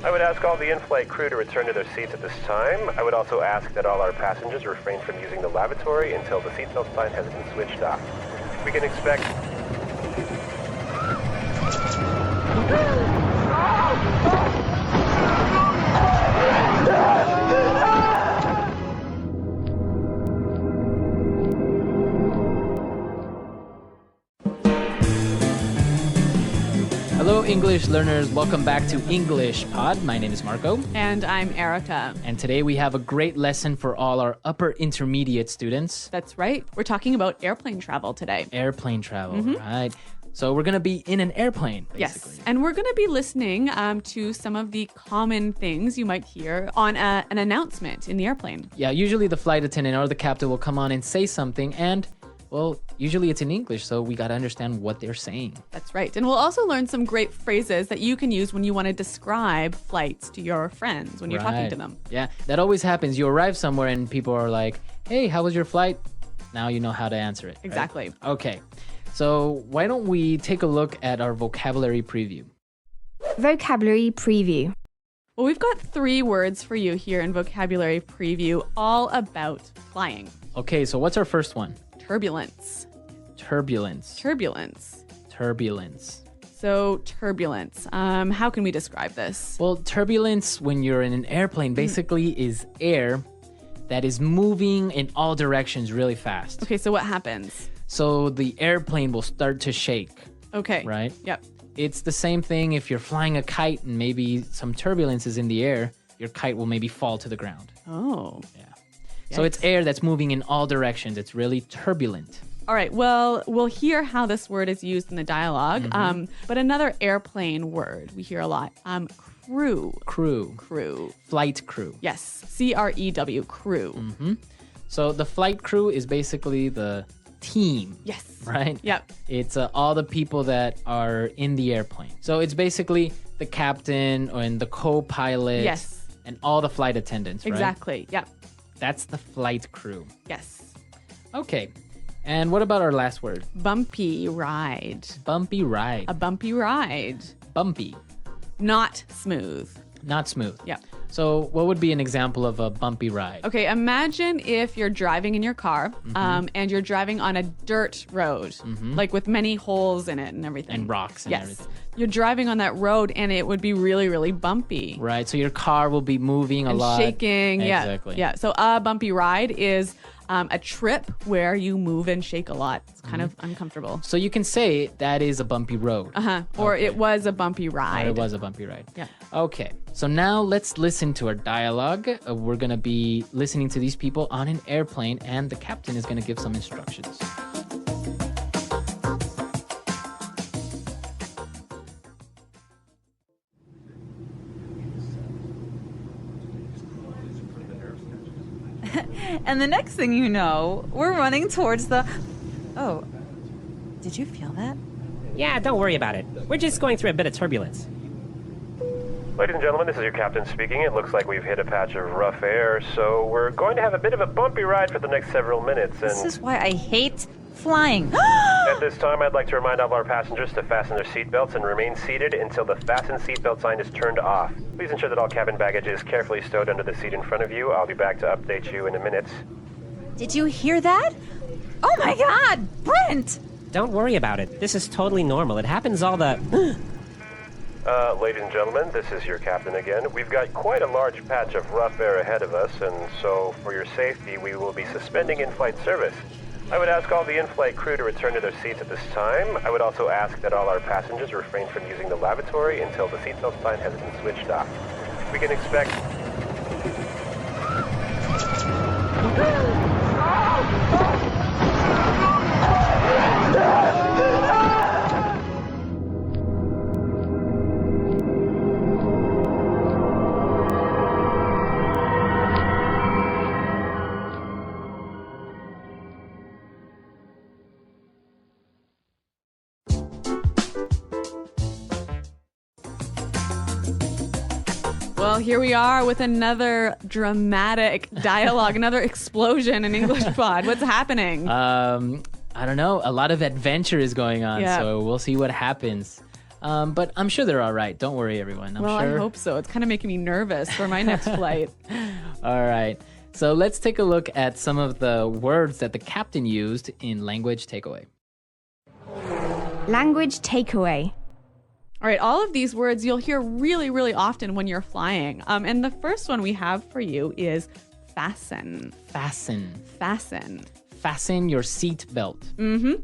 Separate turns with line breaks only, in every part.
I would ask all the in-flight crew to return to their seats at this time. I would also ask that all our passengers refrain from using the lavatory until the seatbelt sign has been switched off. We can expect...
Hello, English learners. Welcome back to English Pod. My name is Marco.
And I'm Erica.
And today we have a great lesson for all our upper intermediate students.
That's right. We're talking about airplane travel today.
Airplane travel, right? So we're going to be in an airplane, basically.
Yes. And we're going to be listening to some of the common things you might hear on an announcement in the airplane.
Yeah, usually the flight attendant or the captain will come on and say something and... well, usually it's in English, so we got to understand what they're saying.
That's right. And we'll also learn some great phrases that you can use when you want to describe flights to your friends when you're talking to them.
Yeah, that always happens. You arrive somewhere and people are like, hey, how was your flight? Now you know how to answer it.
Exactly.
Right? Okay, so why don't we take a look at our vocabulary preview?
Vocabulary preview.
Well, we've got 3 words for you here in vocabulary preview, all about flying.
Okay, so what's our first one?
Turbulence.
Turbulence.
Turbulence.
Turbulence.
So turbulence. How can we describe this?
Well, turbulence when you're in an airplane basically is air that is moving in all directions really fast.
Okay, so what happens?
So the airplane will start to shake,
Okay.
right?
Yep.
It's the same thing if you're flying a kite and maybe some turbulence is in the air, your kite will maybe fall to the ground.
Oh.
Yeah. So it's air that's moving in all directions. It's really turbulent.
All right. Well, we'll hear how this word is used in the dialogue. But another airplane word we hear a lot. Crew.
Crew.
Crew.
Flight crew.
Yes. C-R-E-W. Crew.
So the flight crew is basically the team.
Yes.
Right?
Yep.
It's all the people that are in the airplane. So it's basically the captain and the co-pilot.
Yes.
And all the flight attendants, right?
Exactly. Yep.
That's the flight crew.
Yes.
Okay. And what about our last word?
Bumpy ride.
Bumpy ride.
A bumpy ride.
Bumpy.
Not smooth.
Not smooth.
Yep.
So what would be an example of a bumpy ride?
Okay, imagine if you're driving in your car and you're driving on a dirt road, like with many holes in it and everything.
And rocks and
yes.
everything.
You're driving on that road and it would be really, really bumpy.
Right. So your car will be moving a
And
lot.
shaking.
Exactly.
Yeah. So a bumpy ride is a trip where you move and shake a lot. It's kind of uncomfortable.
So you can say that is a bumpy road.
Or it was a bumpy ride.
Or it was a bumpy ride.
Yeah.
Okay. So now let's listen to our dialogue. We're going to be listening to these people on an airplane and the captain is going to give some instructions.
And the next thing you know, we're running towards the... Oh, did you feel that?
Yeah, don't worry about it. We're just going through a bit of turbulence.
Ladies and gentlemen, this is your captain speaking. It looks like we've hit a patch of rough air, so we're going to have a bit of a bumpy ride for the next several minutes. And
This is why I hate flying.
at this time, I'd like to remind all of our passengers to fasten their seatbelts and remain seated until the fasten seatbelt sign is turned off. Please ensure that all cabin baggage is carefully stowed under the seat in front of you. I'll be back to update you in a minute.
Did you hear that? Oh my God, Brent!
Don't worry about it. This is totally normal. It happens all the...
Ladies and gentlemen, this is your captain again. We've got quite a large patch of rough air ahead of us, and so for your safety, we will be suspending in-flight service. I would ask all the in-flight crew to return to their seats at this time. I would also ask that all our passengers refrain from using the lavatory until the seatbelt sign has been switched off. We can expect...
Well, here we are with another dramatic dialogue, another explosion in English Pod. What's happening?
I don't know. A lot of adventure is going on,
Yeah.
so we'll see what happens. But I'm sure they're all right. Don't worry, everyone. I'm
Well,
sure.
I hope so. It's kind of making me nervous for my next flight.
All right. So let's take a look at some of the words that the captain used in language takeaway.
Language takeaway.
All right, all of these words you'll hear really, really often when you're flying. And the first one we have for you is fasten.
Fasten.
Fasten.
Fasten your seat belt. Mm-hmm.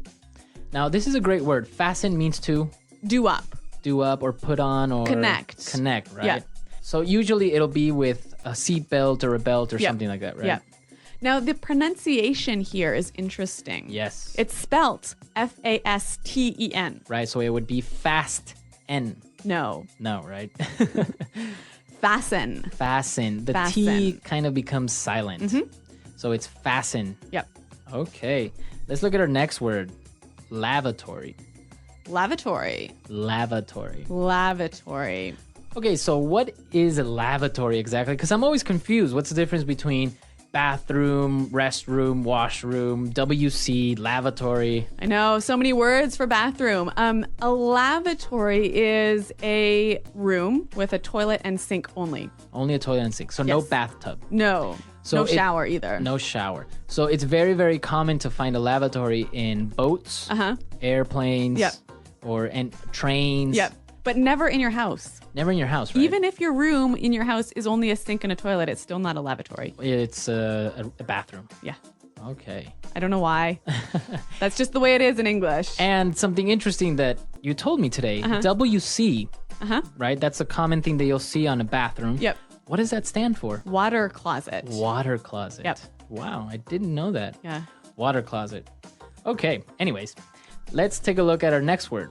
Now, this is a great word. Fasten means to
Do up.
do up or put on or
Connect.
Connect, right?
Yeah.
So usually it'll be with a seat belt or a belt or
Yep.
something like that, right?
Yeah. Now, the pronunciation here is interesting.
Yes.
It's spelt Fasten.
Right, so it would be fast N.
No.
No, right?
Fasten.
Fasten. The T
Fasten. Mm-hmm.
kind of becomes silent. So it's fasten.
Yep.
Okay. Let's look at our next word. Lavatory.
Lavatory.
Lavatory.
Lavatory.
Okay, so what is a lavatory exactly? Because I'm always confused. What's the difference between bathroom, restroom, washroom, WC, lavatory?
I know, so many words for bathroom. A lavatory is a room with a toilet and sink only.
Only a toilet and sink. So no
Yes.
bathtub.
No.
So
no
it-
shower either.
No shower. So it's very, very common to find a lavatory in boats,
Uh-huh.
airplanes,
Yep.
and trains.
Yep. But never in your house.
Never in your house, right?
Even if your room in your house is only a sink and a toilet, it's still not a lavatory.
It's a bathroom.
Yeah.
Okay.
I don't know why. That's just the way it is in English.
And something interesting that you told me today, WC,
Uh-huh.
right? That's a common thing that you'll see on a bathroom.
Yep.
What does that stand for?
Water closet.
Water closet.
Yep.
Wow, I didn't know that.
Yeah.
Water closet. Okay, anyways, let's take a look at our next word.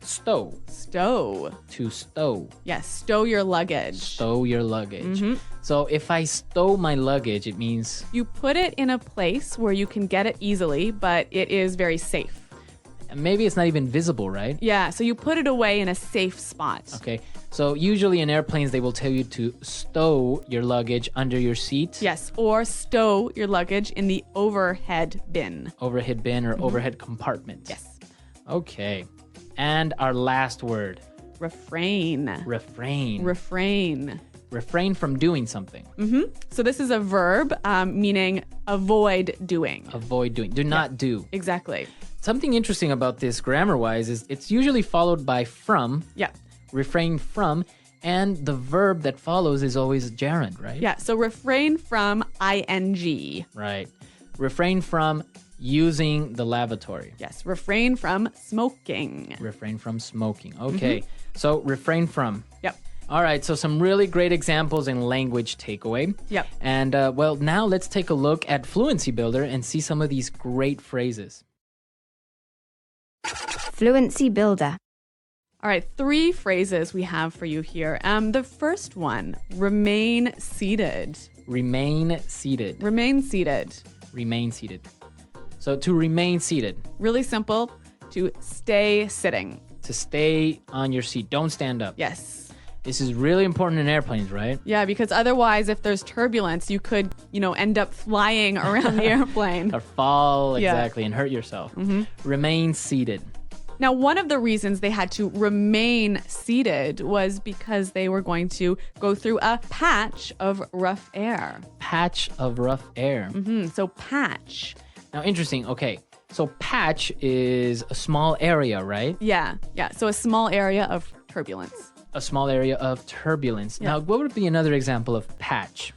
Stow.
Stow.
To stow.
Yes, stow your luggage.
Stow your luggage.
Mm-hmm.
So if I stow my luggage, it means
You put it in a place where you can get it easily, but it is very safe.
maybe it's not even visible, right?
Yeah, so you put it away in a safe spot.
Okay. So usually in airplanes, they will tell you to stow your luggage under your seat.
Yes, or stow your luggage in the overhead bin.
Overhead bin or overhead compartment.
Yes.
Okay. And our last word,
Refrain.
refrain.
Refrain.
Refrain from doing something.
So this is a verb meaning avoid doing.
Avoid doing. Do not do.
Exactly.
Something interesting about this grammar-wise is it's usually followed by from,
Yeah.
refrain from, and the verb that follows is always gerund, right?
Yeah. So refrain from ing.
Right. Refrain from using the lavatory.
Yes. Refrain from smoking.
Refrain from smoking. Okay. So refrain from.
Yep.
All right. So some really great examples in language takeaway.
Yep.
And well, now let's take a look at Fluency Builder and see some of these great phrases.
Fluency builder.
All right. 3 phrases we have for you here. The first one, remain seated.
Remain seated.
Remain seated.
Remain seated. So to remain seated,
Really simple. To stay sitting.
to stay on your seat, don't stand up.
Yes.
This is really important in airplanes, right?
Yeah, because otherwise, if there's turbulence, you could, end up flying around the airplane.
Or fall,
Yeah.
exactly, and hurt yourself. Remain seated.
Now, one of the reasons they had to remain seated was because they were going to go through a patch of rough air.
Patch of rough air.
So, patch.
Now, interesting. Okay, so patch is a small area, right?
Yeah. So, a small area of turbulence.
A small area of turbulence. Now, what would be another example of patch?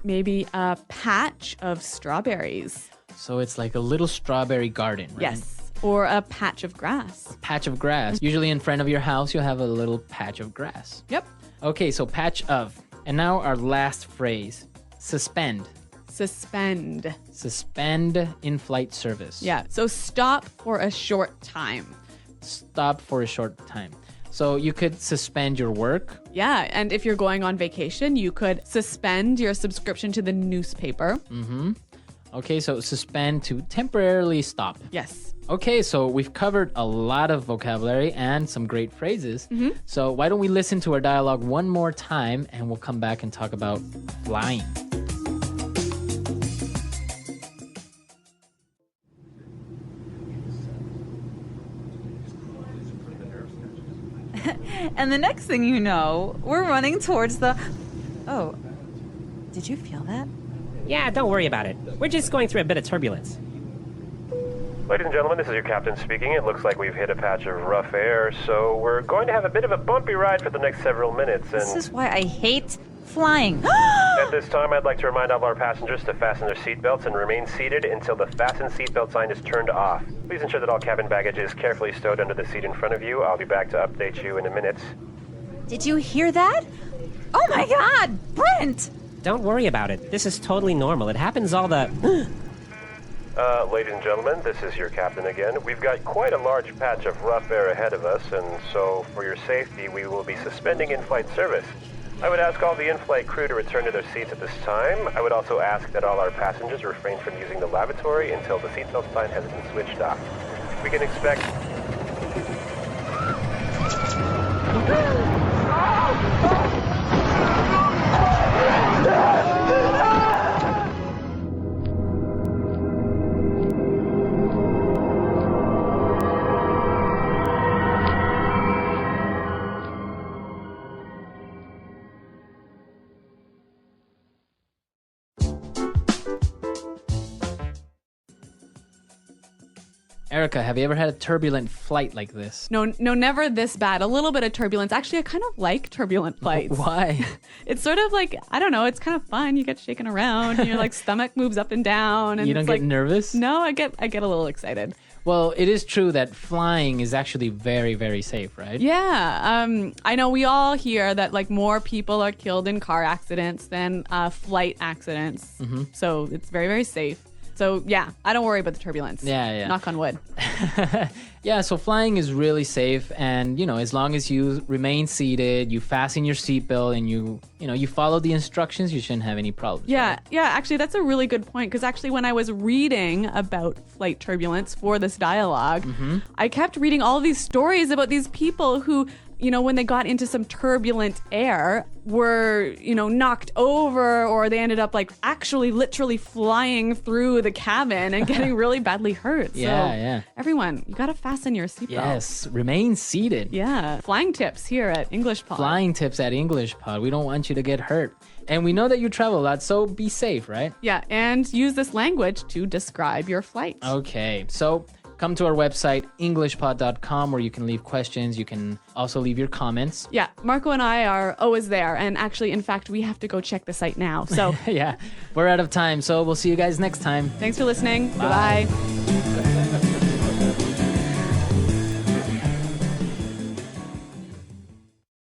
Maybe a patch of strawberries.
So it's like a little strawberry garden, right?
Yes. Or a patch of grass.
Patch of grass. Usually in front of your house, you'll have a little patch of grass.
Yep.
Okay, so patch of. And now our last phrase, suspend.
Suspend.
Suspend in-flight service.
Yeah. So, stop for a short time.
Stop for a short time. So you could suspend your work.
Yeah, and if you're going on vacation, you could suspend your subscription to the newspaper.
Okay, so suspend to temporarily stop.
Yes.
Okay, so we've covered a lot of vocabulary and some great phrases. So why don't we listen to our dialogue one more time and we'll come back and talk about flying.
And the next thing you know, we're running towards the... Oh, did you feel that?
Yeah, don't worry about it. We're just going through a bit of turbulence.
Ladies and gentlemen, this is your captain speaking. It looks like we've hit a patch of rough air, so we're going to have a bit of a bumpy ride for the next several minutes. And
This is why I hate flying.
at this time, I'd like to remind all our passengers to fasten their seatbelts and remain seated until the fasten seatbelt sign is turned off. Please ensure that all cabin baggage is carefully stowed under the seat in front of you. I'll be back to update you in a minute.
Did you hear that? Oh my God, Brent!
Don't worry about it. This is totally normal. It happens all the...
Ladies and gentlemen, this is your captain again. We've got quite a large patch of rough air ahead of us, and so for your safety, we will be suspending in-flight service. I would ask all the in-flight crew to return to their seats at this time. I would also ask that all our passengers refrain from using the lavatory until the seatbelt sign has been switched off. We can expect...
Erica, have you ever had a turbulent flight like this?
No, never this bad. A little bit of turbulence. Actually, I kind of like turbulent flights.
Why?
It's sort of like, I don't know, it's kind of fun. You get shaken around and your like stomach moves up and down. And
You don't
it's
get
like,
nervous?
No, I get a little excited.
Well, it is true that flying is actually very, very safe, right?
Yeah, I know we all hear that like more people are killed in car accidents than flight accidents.
Mm-hmm.
So it's very, very safe. So yeah, I don't worry about the turbulence.
Yeah.
Knock on wood.
Yeah, so flying is really safe, and as long as you remain seated, you fasten your seatbelt, and you follow the instructions, you shouldn't have any problems.
Yeah, actually, that's a really good point. Because actually, when I was reading about flight turbulence for this dialogue,
Mm-hmm.
I kept reading all these stories about these people who, when they got into some turbulent air, were, knocked over, or they ended up like actually literally flying through the cabin and getting really badly hurt.
Yeah.
Everyone, you got to fasten your seatbelt.
Yes, remain seated.
Yeah. Flying tips here at English Pod.
Flying tips at English Pod. We don't want you to get hurt. And we know that you travel a lot, so be safe, right?
Yeah, and use this language to describe your flight.
Okay, so come to our website, englishpod.com, where you can leave questions. You can also leave your comments.
Yeah, Marco and I are always there. And actually, in fact, we have to go check the site now. So
Yeah, we're out of time, so we'll see you guys next time.
thanks for listening. Goodbye.